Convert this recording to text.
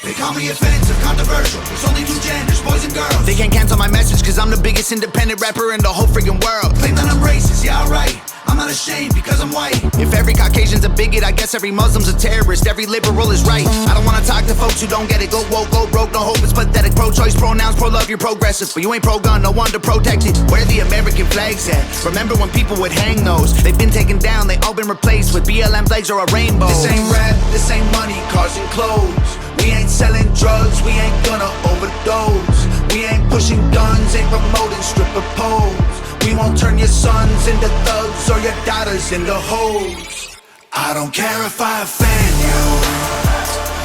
They call me offensive, controversial. There's only two genders, boys and girls. They can't cancel my message cause I'm the biggest independent rapper in the whole friggin' world. Claim that I'm racist, yeah alright. I'm not ashamed because I'm white. If every Caucasian's a bigot, I guess every Muslim's a terrorist. Every liberal is right. I don't wanna talk to folks who don't get it. Go woke, go broke, no hope, it's pathetic. Pro-choice, pronouns, pro-love, you're progressive. But you ain't pro-gun, no one to protect it. Where the American flags at? Remember when people would hang those? They've been taken down, they all been replaced with BLM flags or a rainbow. This ain't rap, this ain't money, cars and clothes. We ain't selling drugs, we ain't gonna overdose. We ain't pushing guns, ain't promoting stripper poles. We won't turn your sons into thugs or your daughters into hoes. I don't care if I offend you.